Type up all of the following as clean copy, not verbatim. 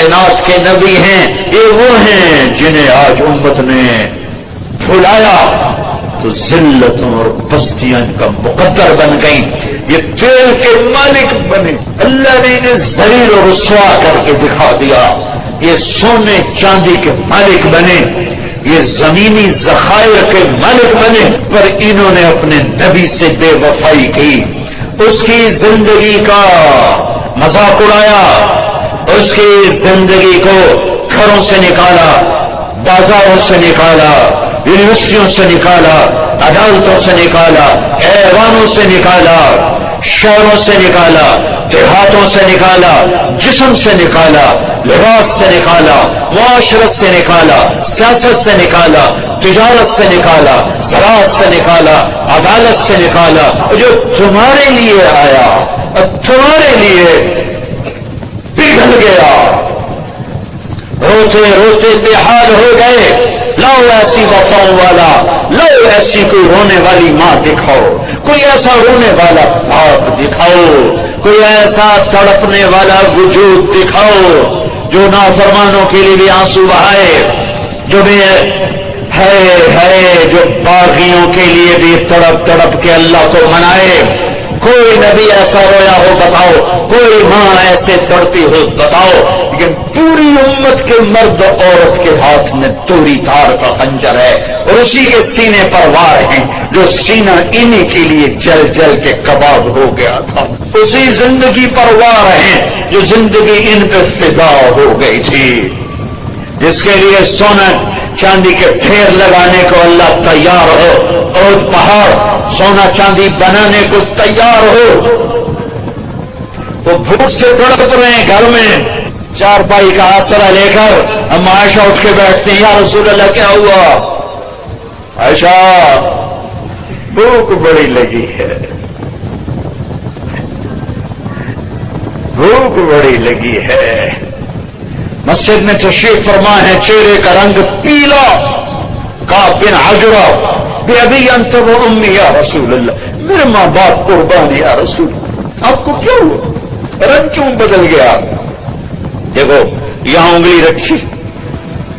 کائنات کے نبی ہیں، یہ وہ ہیں جنہیں آج امت نے بھلایا تو ذلتوں اور پستیاں ان کا مقدر بن گئیں، یہ تیل کے مالک بنے، اللہ نے انہیں ذلیل و رسوا کر کے دکھا دیا، یہ سونے چاندی کے مالک بنے، یہ زمینی ذخائر کے مالک بنے، پر انہوں نے اپنے نبی سے بے وفائی کی، اس کی زندگی کا مذاق اڑایا، اس کی زندگی کو گھروں سے نکالا، بازاروں سے نکالا، یونیورسٹیوں سے نکالا، عدالتوں سے نکالا، ایوانوں سے نکالا، شہروں سے نکالا، دیہاتوں سے نکالا، جسم سے نکالا، لباس سے نکالا، معاشرت سے نکالا، سیاست سے نکالا، تجارت سے نکالا، زراعت سے نکالا، عدالت سے نکالا، جو تمہارے لیے آیا اور تمہارے لیے پگھل گیا، روتے روتے بے حال ہو گئے، لاؤ ایسی وفاؤں والا، لاؤ ایسی کوئی رونے والی ماں دکھاؤ، کوئی ایسا رونے والا باپ دکھاؤ، کوئی ایسا تڑپنے والا وجود دکھاؤ جو نافرمانوں کے لیے بھی آنسو بہائے، جو بھی ہے جو باغیوں کے لیے بھی تڑپ تڑپ کے اللہ کو منائے۔ کوئی نبی ایسا رویا ہو بتاؤ، کوئی ماں ایسے تڑپی ہو بتاؤ، لیکن پوری امت کے مرد عورت کے ہاتھ میں توری تار کا خنجر ہے اور اسی کے سینے پر وار ہیں، جو سینہ انہی کے لیے جل جل کے کباب ہو گیا تھا، اسی زندگی پر وار ہیں جو زندگی ان پہ فدا ہو گئی تھی، جس کے لیے سونا چاندی کے ڈھیر لگانے کو اللہ تیار ہو، اور پہاڑ سونا چاندی بنانے کو تیار ہو، وہ بھوک سے تڑپ رہے ہیں، گھر میں چارپائی کا آسرا لے کر ہم عائشہ اٹھ کے بیٹھتے ہیں، یا رسول اللہ کیا ہوا؟ عائشہ بھوک بڑی لگی ہے، بھوک بڑی لگی ہے۔ مسجد میں تشریف فرما ہے، چہرے کا رنگ پیلا، کعب بن عجرہ بے ابی انت و امی یا رسول اللہ، میرے ماں باپ قربان یا رسول اللہ، آپ کو کیا ہوا؟ رنگ کیوں بدل گیا؟ دیکھو یہاں انگلی رکھی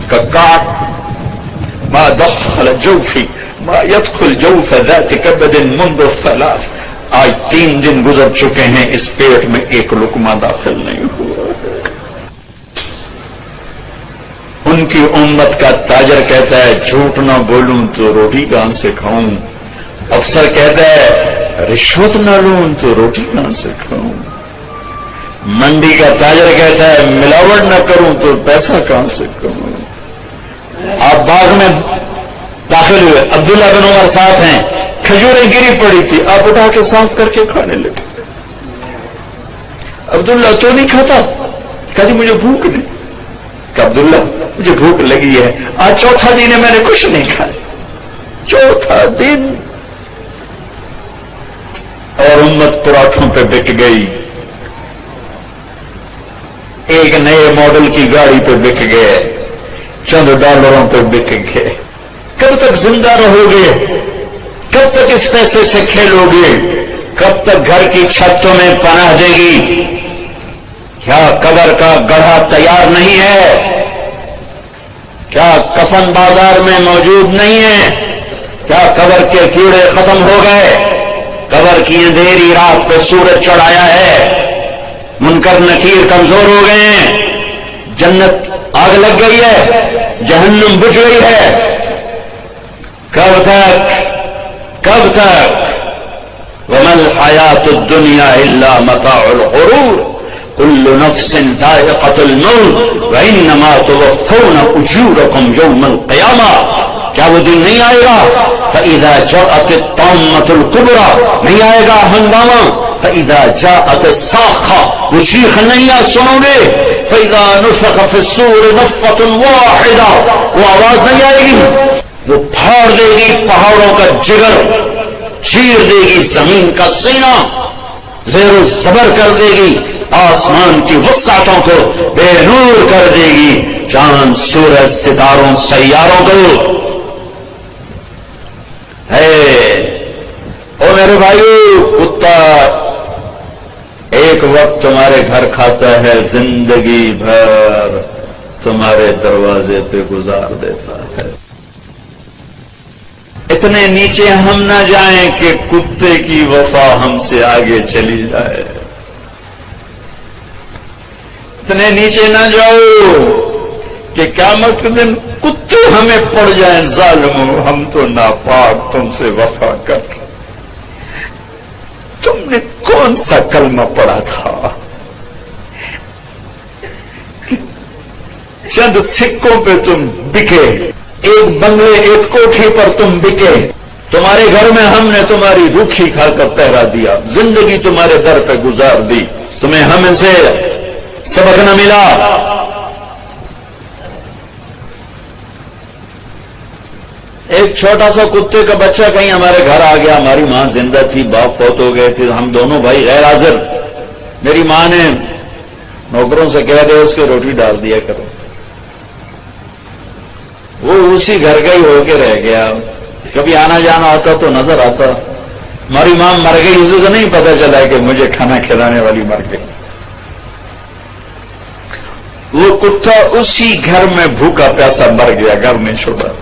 کا کاٹ، ما دخل جوفی ما يدخل جوف ذات کبد منذ الثلاث، آج 3 دن گزر چکے ہیں، اس پیٹ میں ایک لقمہ داخل نہیں ہوا۔ ان کی امت کا تاجر کہتا ہے جھوٹ نہ بولوں تو روٹی کہاں سے کھاؤں، افسر کہتا ہے رشوت نہ لوں تو روٹی کہاں سے کھاؤں، منڈی کا تاجر کہتا ہے ملاوٹ نہ کروں تو پیسہ کہاں سے کماؤں۔ آپ باغ میں داخل ہوئے، عبداللہ بن عمر ساتھ ہیں، کھجوریں گری پڑی تھی، آپ اٹھا کے صاف کر کے کھانے لگے۔ عبداللہ تو نہیں کھاتا؟ کہا جی مجھے بھوک نہیں۔ کہ عبداللہ مجھے بھوک لگی ہے، آج چوتھا دن ہے میں نے کچھ نہیں کھایا، چوتھا دن، اور امت پراٹھوں پہ بک گئی، ایک نئے ماڈل کی گاڑی پہ بک گئے، چند ڈالروں پہ بک گئے۔ کب تک زندہ رہو گے؟ کب تک اس پیسے سے کھیلو گے؟ کب تک گھر کی چھتوں میں پناہ دے گی؟ کیا قبر کا گڑھا تیار نہیں ہے؟ کیا کفن بازار میں موجود نہیں ہے؟ کیا قبر کے کیڑے ختم ہو گئے؟ قبر کی اندھیری رات پہ سورج چڑھایا ہے، منکر نکیر کمزور ہو گئے ہیں، جنت آگ لگ گئی ہے، جہنم بجھ گئی ہے۔ کب تک؟ کب تک؟ وَمَا الْحَيَاةُ الدُّنْيَا إِلَّا مَتَاعُ الْغُرُورِ كُلُّ نَفْسٍ ذَائِقَةُ الْمَوْتِ وَإِنَّمَا تُوَفَّوْنَ أُجُورَكُمْ يَوْمَ الْقِيَامَةِ، کیا وہ دن نہیں آئے گا؟ فَإِذَا جَاءَتِ الطَّامَّةُ الْكُبْرَى، نہیں آئے گا ہنگامہ؟ فَإِذَا جَاءَتِ الصَّاخَّةُ، وہ چیخ نہیں سنو گے؟ فَإِذَا نُفِخَ فِي الصُّورِ نَفْخَةٌ وَاحِدَةٌ، وہ آواز نہیں آئے گی؟ وہ پھاڑ دے گی پہاڑوں کا جگر، چیر دے گی زمین کا سینہ، زیر و زبر کر دے گی آسمان کی وسعتوں کو، بے نور کر دے گی چاند سورج ستاروں سیاروں کو۔ ہے او میرے بھائیو، کتا ایک وقت تمہارے گھر کھاتا ہے، زندگی بھر تمہارے دروازے پہ گزار دیتا ہے۔ اتنے نیچے ہم نہ جائیں کہ کتے کی وفا ہم سے آگے چلی جائے، اتنے نیچے نہ جاؤ کہ قیامت کے دن کتے ہمیں پڑ جائیں، ظالموں ہم تو ناپاک تم سے وفا کر، تم نے کون سا کلمہ پڑھا تھا کہ چند سکوں پہ تم بکے، ایک بنگلے ایک کوٹھی پر تم بکے، تمہارے گھر میں ہم نے تمہاری روکھی کھا کر پہرا دیا، زندگی تمہارے در پہ گزار دی، تمہیں ہمیں سے سبق نہ ملا۔ ایک چھوٹا سا کتے کا بچہ کہیں ہمارے گھر آ گیا، ہماری ماں زندہ تھی، باپ فوت ہو گئے تھے، ہم دونوں بھائی غیر حاضر، میری ماں نے نوکروں سے کہہ دیا اس کو روٹی ڈال دیا کرو، وہ اسی گھر کا ہی ہو کے رہ گیا، کبھی آنا جانا ہوتا تو نظر آتا، ہماری ماں مر گئی، اسے تو نہیں پتا چلا کہ مجھے کھانا کھلانے والی مر گئی۔ وہ کتا اسی گھر میں بھوکا پیاسا مر گیا، گھر نہیں چھوڑا،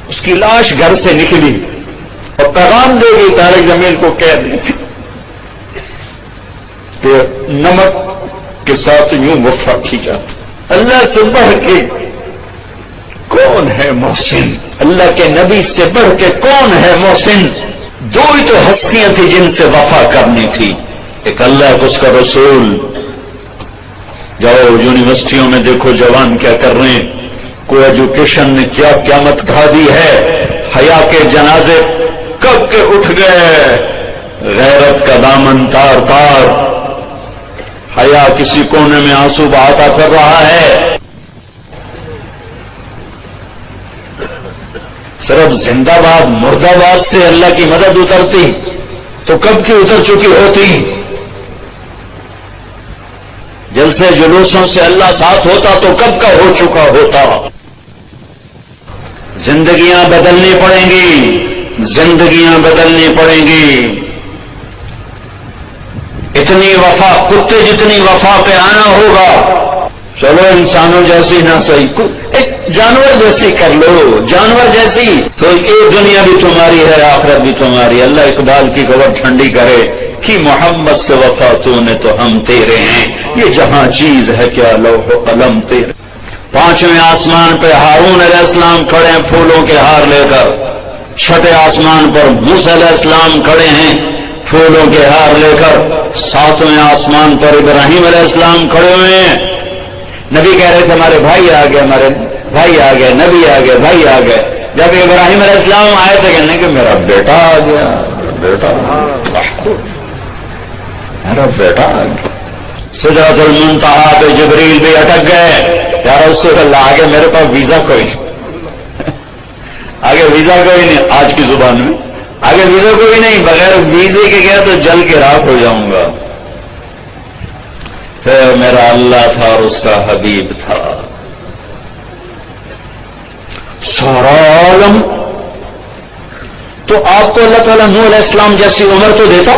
اس کی لاش گھر سے نکلی اور پیغام دے گئی طارق جمیل کو، کہہ دی کہ نمک کے ساتھ یوں وفا کی جاتی، اللہ سے بڑھ کے کون ہے محسن، اللہ کے نبی سے بڑھ کے کون ہے محسن؟ دو ہی تو ہستیاں تھیں جن سے وفا کرنی تھی، ایک اللہ کو اس کا رسول۔ جاؤ یونیورسٹیوں میں دیکھو جوان کیا کر رہے ہیں، کو ایجوکیشن نے کیا قیامت کھا دی ہے، حیا کے جنازے کب کے اٹھ گئے، غیرت کا دامن تار تار، حیا کسی کونے میں آنسو بہاتا کر رہا ہے، صرف زندہ باد مردہ باد سے اللہ کی مدد اترتی تو کب کی اتر چکی ہوتی، جلسے جلوسوں سے اللہ ساتھ ہوتا تو کب کا ہو چکا ہوتا۔ زندگیاں بدلنی پڑیں گی، زندگیاں بدلنی پڑیں گی، اتنی وفا، کتے جتنی وفا پہ آنا ہوگا، چلو انسانوں جیسی نہ صحیح، ایک جانور جیسی کر لو، جانور جیسی، تو ایک دنیا بھی تمہاری ہے، آخرت بھی تمہاری۔ اللہ اقبال کی خبر ٹھنڈی کرے کہ محمد سے وفا تو نے تو ہم تیرے ہیں، یہ جہاں چیز ہے کیا لوح و قلم تیرے۔ پانچویں آسمان پہ ہارون علیہ السلام کھڑے ہیں پھولوں کے ہار لے کر، چھٹے آسمان پر موسیٰ علیہ السلام کھڑے ہیں پھولوں کے ہار لے کر، ساتویں آسمان پر ابراہیم علیہ السلام کھڑے ہوئے ہیں۔ نبی کہہ رہے تھے ہمارے بھائی آ گئے، ہمارے بھائی آ گئے، نبی آ گئے، بھائی آ گئے۔ جب ابراہیم علیہ السلام آئے تھے کہنے کہ میرا بیٹا آ گیا، بیٹا میرا بیٹا آ گیا۔ سدرۃ المنتہا پہ جبریل بھی اٹک گئے، یار اس سے اللہ آگے میرے پاس ویزا کوئی آگے ویزا کوئی نہیں، آج کی زبان میں آگے ویزا کوئی نہیں، بغیر ویزے کے گیا تو جل کے راکھ ہو جاؤں گا۔ پھر میرا اللہ تھا اور اس کا حبیب تھا، سارا عالم۔ تو آپ کو اللہ تعالیٰ نوح علیہ السلام جیسی عمر تو دیتا،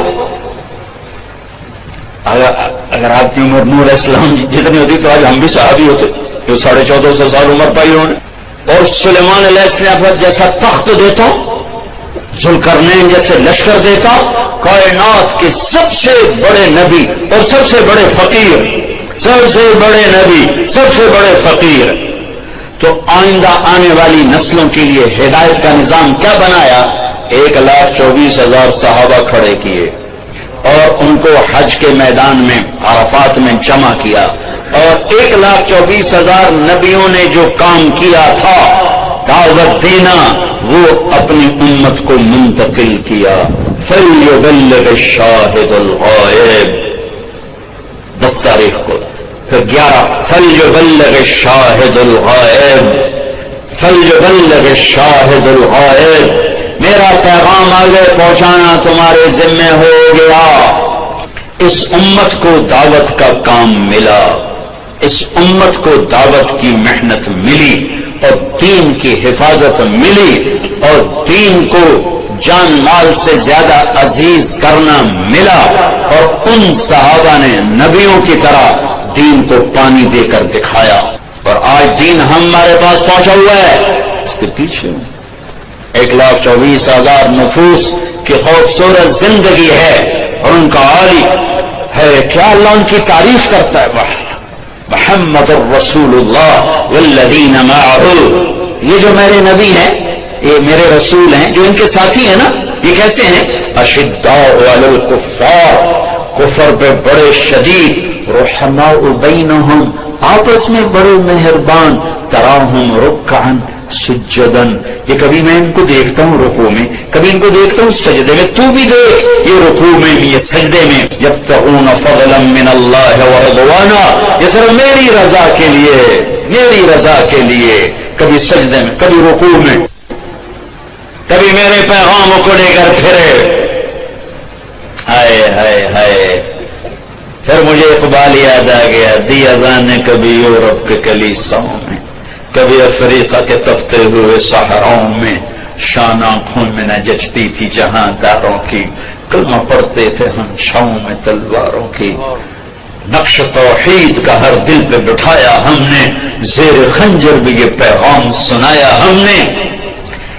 اگر آپ کی عمر نوح علیہ السلام جتنی ہوتی تو آج ہم بھی صحابی ہوتے، جو 1450 سال عمر پائی انہوں نے۔ اور سلیمان علیہ السلام جیسا تخت دیتا، ذوالقرنین جیسے لشکر دیتا، کائنات کے سب سے بڑے نبی اور سب سے بڑے فقیر، سب سے بڑے نبی، سب سے بڑے فقیر۔ تو آئندہ آنے والی نسلوں کے لیے ہدایت کا نظام کیا بنایا؟ 1,24,000 صحابہ کھڑے کیے اور ان کو حج کے میدان میں عرفات میں جمع کیا، اور 1,24,000 نبیوں نے جو کام کیا تھا دعوت دینا، وہ اپنی امت کو منتقل کیا۔ فَلْيُبَلِّغِ الشَّاهِدُ الْغَائِبَ، 10 تاریخ کو، پھر 11 فَلْيُبَلِّغِ الشَّاهِدُ الْغَائِبَ، فَلْيُبَلِّغِ الشَّاهِدُ الْغَائِبَ، میرا پیغام آگے پہنچانا تمہارے ذمہ ہو گیا۔ اس امت کو دعوت کا کام ملا، اس امت کو دعوت کی محنت ملی اور دین کی حفاظت ملی، اور دین کو جان مال سے زیادہ عزیز کرنا ملا، اور ان صحابہ نے نبیوں کی طرح دین کو پانی دے کر دکھایا، اور آج دین ہمارے پاس پہنچا ہوا ہے۔ اس کے پیچھے 1,24,000 نفوس کی خوبصورت زندگی ہے، اور ان کا عالی ہے کیا اللہ ان کی تعریف کرتا ہے، محمد الرسول اللہ والذین معہ۔ یہ جو میرے نبی ہیں، یہ میرے رسول ہیں، جو ان کے ساتھی ہیں نا، یہ کیسے ہیں؟ اشداء علی الکفار، کفر پہ بڑے شدید، رحماء بینہم، آپس میں بڑے مہربان، تراہم رکعا سجدن، یہ کبھی میں ان کو دیکھتا ہوں رکوع میں، کبھی ان کو دیکھتا ہوں سجدے میں، تو بھی دیکھ یہ رکوع میں یہ سجدے میں، یبتغون فضلا من اللہ ورضوانا، یہ صرف میری رضا کے لیے، میری رضا کے لیے، کبھی سجدے میں، کبھی رکوع میں، کبھی میرے پیغاموں کو لے کر پھرے۔ ہائے ہائے ہائے، پھر مجھے اقبال یاد آ گیا، دی اذان نے کبھی یورپ کے کلیساؤں میں، کبھی افریقہ کے تپتے ہوئے صحراؤں میں، شان آنکھوں میں نہ جچتی تھی جہاں داروں کی، کلمہ پڑھتے تھے ہم چھاؤں میں تلواروں کی، نقش توحید کا ہر دل پہ بٹھایا ہم نے، زیر خنجر بھی یہ پیغام سنایا ہم نے۔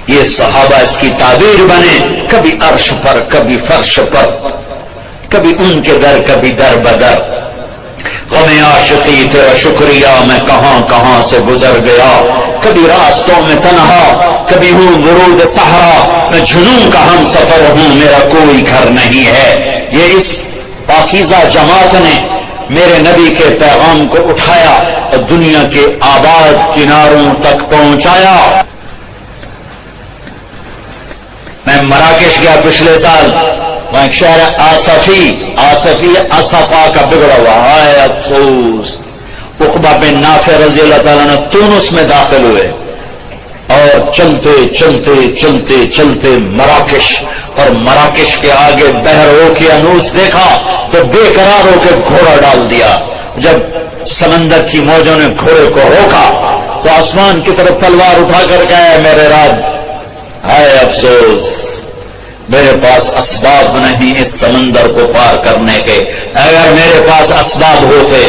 یہ صحابہ اس کی تعبیر بنے، کبھی عرش پر کبھی فرش پر، کبھی ان کے در کبھی در بدر، غم عاشقی تیرا شکریہ میں کہاں کہاں سے گزر گیا، کبھی راستوں میں تنہا، کبھی ہوں ورود صحرا، میں جنوں کا ہم سفر ہوں، میرا کوئی گھر نہیں ہے۔ یہ اس پاکیزہ جماعت نے میرے نبی کے پیغام کو اٹھایا اور دنیا کے آباد کناروں تک پہنچایا۔ میں مراکش گیا پچھلے سال، وہاں ایک شہر آصفی اصفا کا بگڑا ہوا، ہائے افسوس، عقبہ بن نافع رضی اللہ تعالیٰ نے تونس میں داخل ہوئے، اور چلتے چلتے چلتے چلتے مراکش، اور مراکش کے آگے بحر اوقیانوس دیکھا تو بے قرار ہو کے گھوڑا ڈال دیا۔ جب سمندر کی موجوں نے گھوڑے کو روکا تو آسمان کی طرف تلوار اٹھا کر گئے، میرے رات، ہائے افسوس، میرے پاس اسباب نہیں اس سمندر کو پار کرنے کے، اگر میرے پاس اسباب ہوتے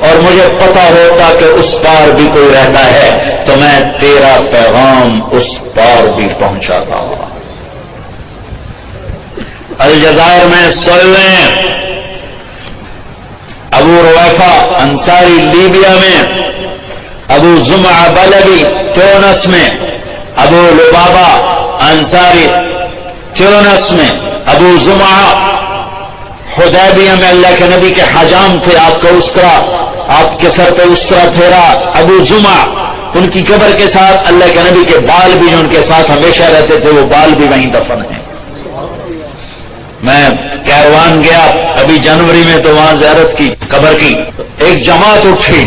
اور مجھے پتا ہوتا کہ اس پار بھی کوئی رہتا ہے تو میں تیرا پیغام اس پار بھی پہنچاتا ہوں۔ الجزائر میں سوئے ہیں، ابو رویفہ انصاری لیبیا میں، ابو زمعہ بلبی تونس میں، ابو لبابہ انصاری تونس میں، ابو زمعہ حدیبیہ میں اللہ کے نبی کے حجام تھے، آپ کا استرا، آپ کے سر پہ استرا پھیرا، ابو زمعہ، ان کی قبر کے ساتھ اللہ کے نبی کے بال بھی جو ان کے ساتھ ہمیشہ رہتے تھے وہ بال بھی وہیں دفن ہیں۔ میں کیروان گیا ابھی جنوری میں تو وہاں زیارت کی قبر کی، ایک جماعت اٹھی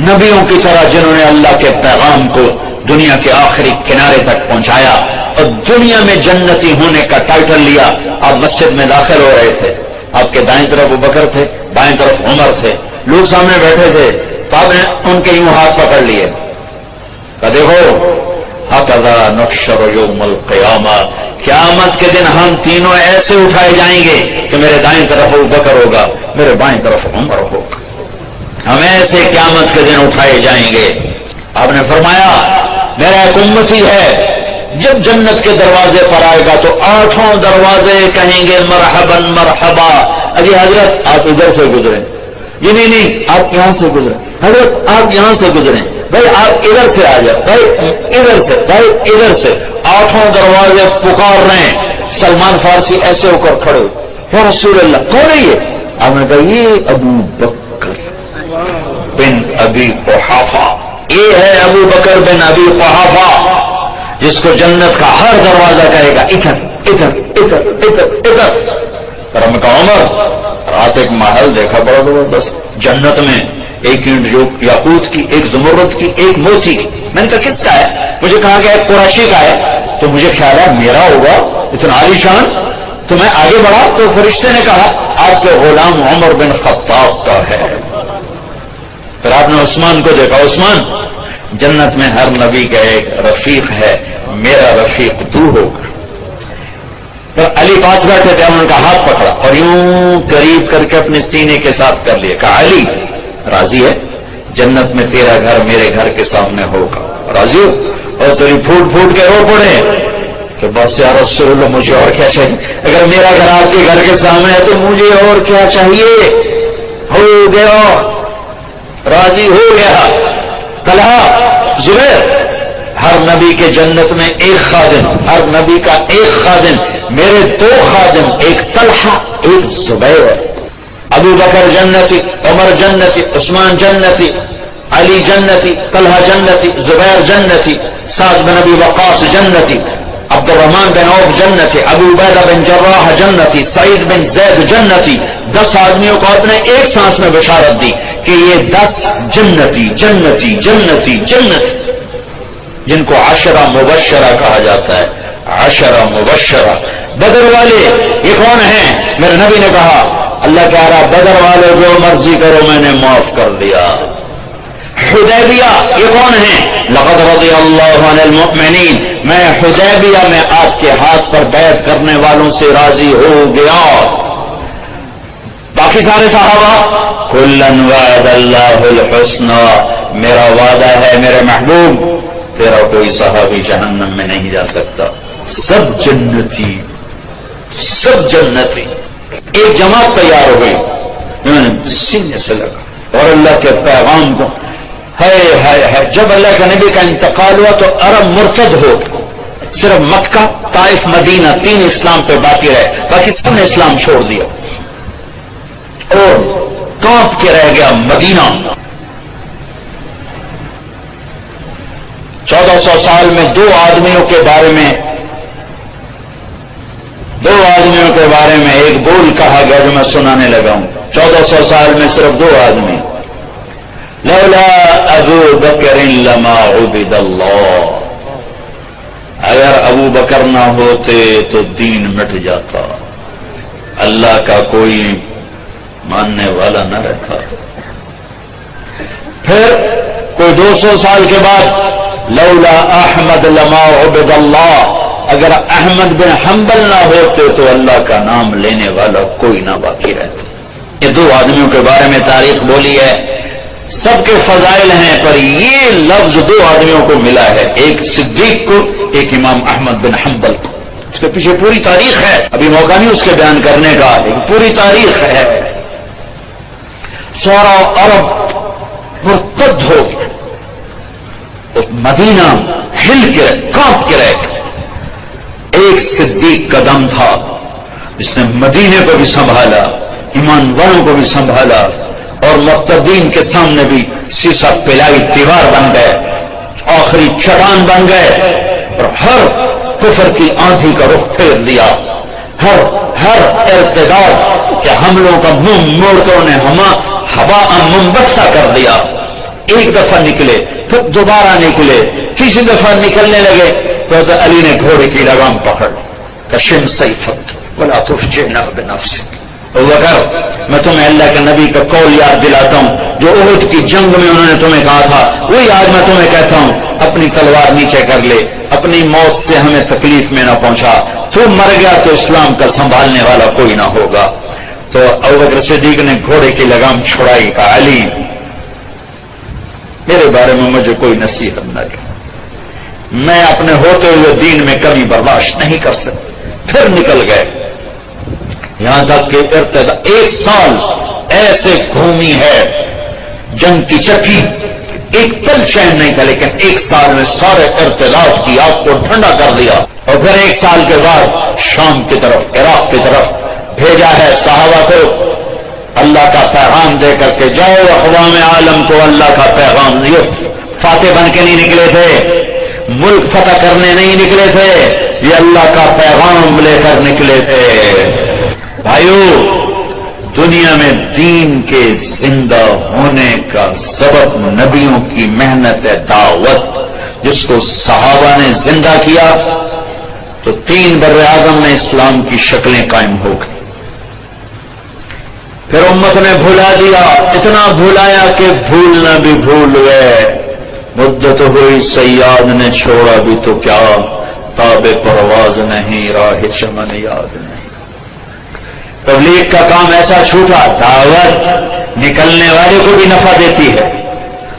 نبیوں کی طرح جنہوں نے اللہ کے پیغام کو دنیا کے آخری کنارے تک پہنچایا اور دنیا میں جنتی ہونے کا ٹائٹل لیا۔ آپ مسجد میں داخل ہو رہے تھے، آپ کے دائیں طرف ابوبکر تھے، بائیں طرف عمر تھے، لوگ سامنے بیٹھے تھے تو آپ نے ان کے یوں ہاتھ پکڑ لیے، کہا دیکھو ہکذا نحشر یوم القیامہ، قیامت کے دن ہم تینوں ایسے اٹھائے جائیں گے کہ میرے دائیں طرف ابوبکر ہوگا، میرے بائیں طرف عمر ہوگا، ہم ایسے قیامت کے دن اٹھائے جائیں گے۔ آپ نے فرمایا میرا ایک امتی ہے جب جنت کے دروازے پر آئے گا تو 8 دروازے کہیں گے مرحباً مرحبا، اجی حضرت آپ ادھر سے گزریں، یہ نہیں آپ یہاں سے گزریں، حضرت آپ یہاں سے گزریں، بھائی آپ ادھر سے آ جائیں، بھائی ادھر سے، بھائی ادھر سے، 8 دروازے پکار رہے ہیں۔ سلمان فارسی ایسے ہو کر کھڑے، یا رسول اللہ کون ہے یہ؟ آپ نے کہا یہ ابو بکر بن ابی قحافہ، یہ ہے ابو بکر بن ابی قحافہ جس کو جنت کا ہر دروازہ کہے گا ادھر ادھر ادھر ادھر ادھر۔ پر ہم کہا عمر رات ایک محل دیکھا بڑا زبردست جنت میں، ایک اینٹ جو یاقوت کی، ایک زمرد کی، ایک موتی کی۔ میں نے کہا کس کا ہے؟ مجھے کہا کہ ایک قریشی کا ہے، تو مجھے خیال ہے میرا ہوگا اتنا عالی شان، تو میں آگے بڑھا تو فرشتے نے کہا آپ کے غلام عمر بن خطاب کا ہے۔ پھر آپ نے عثمان کو دیکھا، عثمان جنت میں ہر نبی کا ایک رفیق ہے، میرا رفیق تو ہوگا۔ پھر علی پاس بیٹھے تھے، انہوں نے کہا ہاتھ پکڑا اور یوں قریب کر کے اپنے سینے کے ساتھ کر لیا، کہا علی راضی ہے؟ جنت میں تیرا گھر میرے گھر کے سامنے ہوگا، راضی ہو؟ اور ذری پھوٹ پھوٹ کے رو پڑے کہ بس یا رسول اللہ مجھے اور کیا چاہیے، اگر میرا گھر آپ کے گھر کے سامنے ہے تو مجھے اور کیا چاہیے؟ ہو گیا، راضی ہو گیا۔ طلحہ، زبیر، ہر نبی کے جنت میں ایک خادم، ہر نبی کا ایک خادم، میرے دو خادم، ایک طلحہ ایک زبیر۔ ابو بکر جنتی، عمر جنتی، عثمان جنتی، علی جنتی، طلحہ جنتی، زبیر جنتی، سعد بن ابی وقاص جنتی، عبد الرحمن بن عوف جنتی، ابو عبیدہ بن جراح جنتی، سعید بن زید جنتی۔ 10 آدمیوں کو آپ نے ایک سانس میں بشارت دی کہ یہ 10 جنتی جنتی جنتی جنتی، جن کو 10 مبشرہ کہا جاتا ہے، 10 مبشرہ۔ بدر والے یہ کون ہیں؟ میرے نبی نے کہا، اللہ کہہ رہا بدر والے جو مرضی کرو میں نے معاف کر دیا۔ حدیبیہ یہ کون ہیں؟ لقد رضی اللہ عن المؤمنین، میں حدیبیہ میں آپ کے ہاتھ پر بیعت کرنے والوں سے راضی ہو گیا۔ باقی سارے صحابہ، کلن وعد اللہ الحسنى، میرا وعدہ ہے میرے محبوب تیرا کوئی صحابی جہنم میں نہیں جا سکتا، سب جنتی، سب جنتی۔ ایک جماعت تیار ہو گئی، انہوں نے سینے سے لگا اور اللہ کے پیغام کو ہے۔ جب اللہ کے نبی کا انتقال ہوا تو عرب مرتد ہو، صرف مکہ، طائف، مدینہ 3 اسلام پہ باقی رہے، باقی سب نے اسلام چھوڑ دیا اور کانپ کے رہ گیا مدینہ۔ 1400 سال میں 2 آدمیوں کے بارے میں ایک بول کہا گیا جو میں سنانے لگا ہوں۔ 1400 سال میں صرف 2 آدمی، لولا ابو بکر لما عبد اللہ، اگر ابو بکر نہ ہوتے تو دین مٹ جاتا، اللہ کا کوئی ماننے والا نہ رہتا۔ پھر کوئی 200 سال کے بعد، لولا احمد لما عبد اللہ، اگر احمد بن حنبل نہ ہوتے تو اللہ کا نام لینے والا کوئی نہ باقی رہتا۔ یہ 2 آدمیوں کے بارے میں تاریخ بولی ہے، سب کے فضائل ہیں، پر یہ لفظ 2 آدمیوں کو ملا ہے، ایک صدیق کو، ایک امام احمد بن حنبل کو۔ اس کے پیچھے پوری تاریخ ہے، ابھی موقع نہیں اس کے بیان کرنے کا، لیکن پوری تاریخ ہے۔ سارا عرب مرتد ہو گیا، مدینہ ہل کے کانپ کے رہ گیا۔ ایک صدیق کا دم تھا جس نے مدینے کو بھی سنبھالا، ایمان والوں کو بھی سنبھالا، اور مرتدین کے سامنے بھی سیسا پلائی دیوار بن گئے، آخری چٹان بن گئے، اور ہر کفر کی آندھی کا رخ پھیر دیا، ہر ارتداد کے حملوں کا منہ موڑ کر انہیں ہوا منبثہ کر دیا۔ ایک دفعہ نکلے، پھر دوبارہ نکلے، تیسری دفعہ نکلنے لگے تو حضرت علی نے گھوڑے کی لگام پکڑ، کشم سیفک ولا تفجعنا بنفسک۔ ابو بکر، میں تمہیں اللہ کے نبی کا قول یاد دلاتا ہوں جو احد کی جنگ میں انہوں نے تمہیں کہا تھا، وہی آج میں تمہیں کہتا ہوں، اپنی تلوار نیچے کر لے، اپنی موت سے ہمیں تکلیف میں نہ پہنچا، تو مر گیا تو اسلام کا سنبھالنے والا کوئی نہ ہوگا۔ تو ابو بکر صدیق نے گھوڑے کی لگام چھڑائی، کہا علی میرے بارے میں مجھے کوئی نصیحت نہ کر، میں اپنے ہوتے ہوئے دین میں کمی برداشت نہیں کر سکتا۔ پھر نکل گئے، یہاں تک کہ ارتدا 1 سال ایسے گھومی ہے جنگ کی چکی، ایک پل چین نہیں تھا، لیکن 1 سال میں سارے ارتداد کی آگ کو ٹھنڈا کر دیا۔ اور پھر 1 سال کے بعد شام کی طرف، عراق کی طرف بھیجا ہے صحابہ کو اللہ کا پیغام دے کر کے جاؤ اقوام عالم کو اللہ کا پیغام۔ یہ فاتح بن کے نہیں نکلے تھے، ملک فتح کرنے نہیں نکلے تھے، یہ اللہ کا پیغام لے کر نکلے تھے۔ بھائیو، دنیا میں دین کے زندہ ہونے کا سبب نبیوں کی محنت دعوت، جس کو صحابہ نے زندہ کیا تو 3 براعظم میں اسلام کی شکلیں قائم ہو گئی۔ پھر امت نے بھلا دیا، اتنا بھلایا کہ بھولنا بھی بھول گئے۔ مدت ہوئی سیاد نے چھوڑا بھی تو کیا، تاب پرواز نہیں، راہ چمن یاد نہیں۔ تبلیغ کا کام ایسا چھوٹا، دعوت نکلنے والے کو بھی نفع دیتی ہے،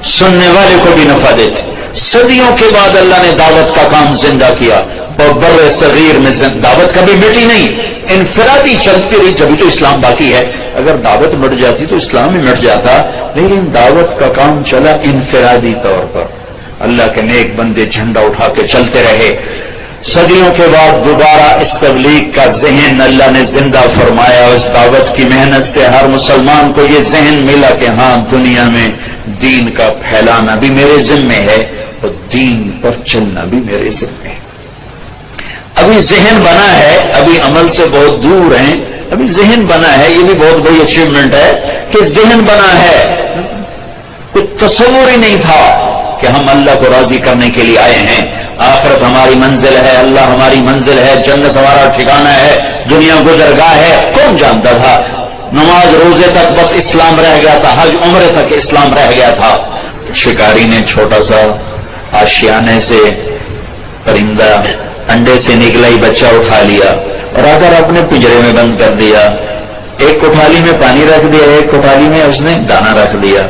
سننے والے کو بھی نفع دیتی۔ صدیوں کے بعد اللہ نے دعوت کا کام زندہ کیا، اور بر صغیر میں دعوت کبھی مٹی نہیں، انفرادی چلتی رہی، جبھی تو اسلام باقی ہے۔ اگر دعوت مٹ جاتی تو اسلام ہی مٹ جاتا، لیکن دعوت کا کام چلا انفرادی طور پر، اللہ کے نیک بندے جھنڈا اٹھا کے چلتے رہے۔ صدیوں کے بعد دوبارہ اس تبلیغ کا ذہن اللہ نے زندہ فرمایا، اس دعوت کی محنت سے ہر مسلمان کو یہ ذہن ملا کہ ہاں دنیا میں دین کا پھیلانا بھی میرے ذمے ہے اور دین پر چلنا بھی میرے ذمے ہے۔ ابھی ذہن بنا ہے، ابھی عمل سے بہت دور ہیں، ابھی ذہن بنا ہے، یہ بھی بہت بڑی اچیومنٹ ہے کہ ذہن بنا ہے۔ کچھ تصور ہی نہیں تھا کہ ہم اللہ کو راضی کرنے کے لیے آئے ہیں، آخرت ہماری منزل ہے، اللہ ہماری منزل ہے، جنت ہمارا ٹھکانہ ہے، دنیا گزرگاہ ہے۔ کون جانتا تھا؟ نماز روزے تک بس اسلام رہ گیا تھا، حج عمرے تک اسلام رہ گیا تھا۔ شکاری نے چھوٹا سا آشیانے سے پرندہ انڈے سے نکلا ہی بچہ اٹھا لیا اور آ کر اپنے پنجرے میں بند کر دیا۔ ایک کوٹھالی میں پانی رکھ دیا، ایک کوٹھالی میں اس نے دانا رکھ دیا۔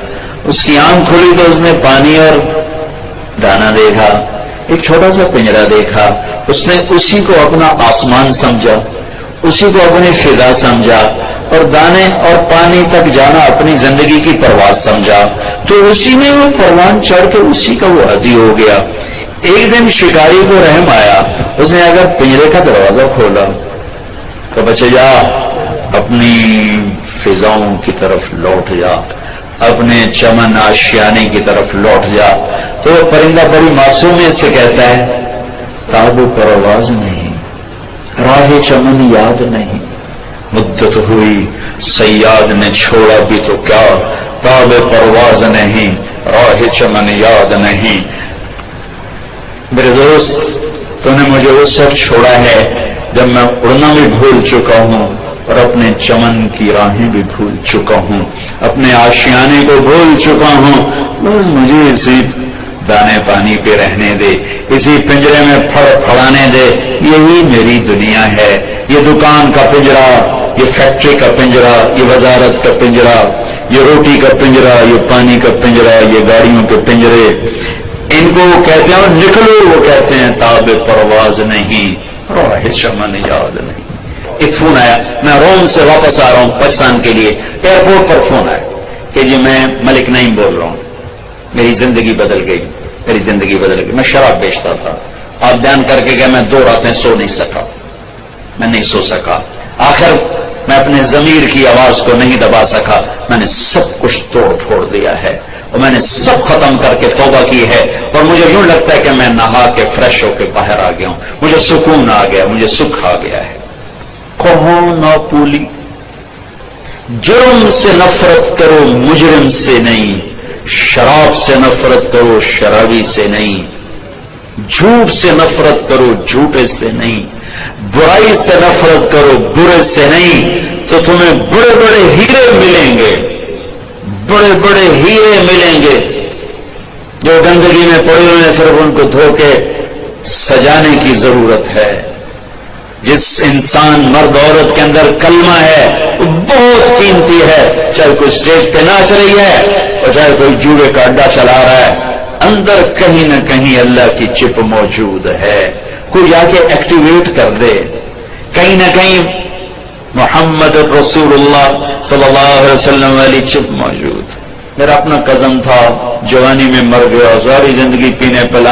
اس کی آنکھ کھلی تو اس نے پانی اور دانا دیکھا، ایک چھوٹا سا پنجرا دیکھا، اس نے اسی کو اپنا آسمان سمجھا، اسی کو اپنی فضا سمجھا، اور دانے اور پانی تک جانا اپنی زندگی کی پرواز سمجھا، تو اسی میں وہ پروان چڑھ کے اسی کا وہ عادی ہو گیا۔ ایک دن شکاری کو رحم آیا، اس نے اگر پنجرے کا دروازہ کھولا تو بچے جا اپنی فضاؤں کی طرف لوٹ جا، اپنے چمن آشیانے کی طرف لوٹ جا، تو وہ پرندہ بڑی معصومیت سے کہتا ہے تاب پرواز نہیں، راہ چمن یاد نہیں، مدت ہوئی صیاد نے چھوڑا بھی تو کیا، تاب پرواز نہیں، راہ چمن یاد نہیں۔ میرے دوست، تو نے مجھے اس وقت چھوڑا ہے جب میں اڑنا بھی بھول چکا ہوں اور اپنے چمن کی راہیں بھی بھول چکا ہوں، اپنے آشیانے کو بھول چکا ہوں، بس مجھے اسی دانے پانی پہ رہنے دے، اسی پنجرے میں پھڑ پھڑانے دے، یہی میری دنیا ہے۔ یہ دکان کا پنجرا، یہ فیکٹری کا پنجرا، یہ وزارت کا پنجرا، یہ روٹی کا پنجرا، یہ پانی کا پنجرا، یہ گاڑیوں کے پنجرے، ان کو کہتے ہیں نکلو، وہ کہتے ہیں تاب پرواز نہیں، راہ چمن یاد نہیں۔ ایک فون آیا، میں روم سے واپس آ رہا ہوں پاکستان کے لیے، ایئرپورٹ پر فون آیا کہ جی میں ملک نعیم بول رہا ہوں، میری زندگی بدل گئی، میری زندگی بدل گئی۔ میں شراب بیچتا تھا، آپ بیان کر کے گئے، میں 2 راتیں سو نہیں سکا، میں نہیں سو سکا، آخر میں اپنے ضمیر کی آواز کو نہیں دبا سکا، میں نے سب کچھ توڑ پھوڑ دیا ہے اور میں نے سب ختم کر کے توبہ کی ہے، اور مجھے یوں لگتا ہے کہ میں نہا کے فریش ہو کے باہر آ گیا ہوں، مجھے سکون آ گیا، مجھے سکھ آ گیا ہے۔ کہو نہ پولی، جرم سے نفرت کرو مجرم سے نہیں، شراب سے نفرت کرو شرابی سے نہیں، جھوٹ سے نفرت کرو جھوٹے سے نہیں، برائی سے نفرت کرو برے سے نہیں، تو تمہیں بڑے بڑے ہیرے ملیں گے، بڑے بڑے ہیرے ملیں گے۔ جو گندگی میں پڑے ہوئے ہیں صرف ان کو دھو کے سجانے کی ضرورت ہے۔ جس انسان مرد عورت کے اندر کلمہ ہے وہ بہت قیمتی ہے، چاہے کوئی اسٹیج پہ ناچ رہی ہے اور چاہے کوئی جوئے کا اڈا چلا رہا ہے، اندر کہیں نہ کہیں اللہ کی چپ موجود ہے، کوئی آ کے ایکٹیویٹ کر دے، کہیں نہ کہیں محمد رسول اللہ صلی اللہ علیہ وسلم والی چپ موجود۔ میرا اپنا کزن تھا، جوانی میں مر گیا، ساری زندگی پینے پلانے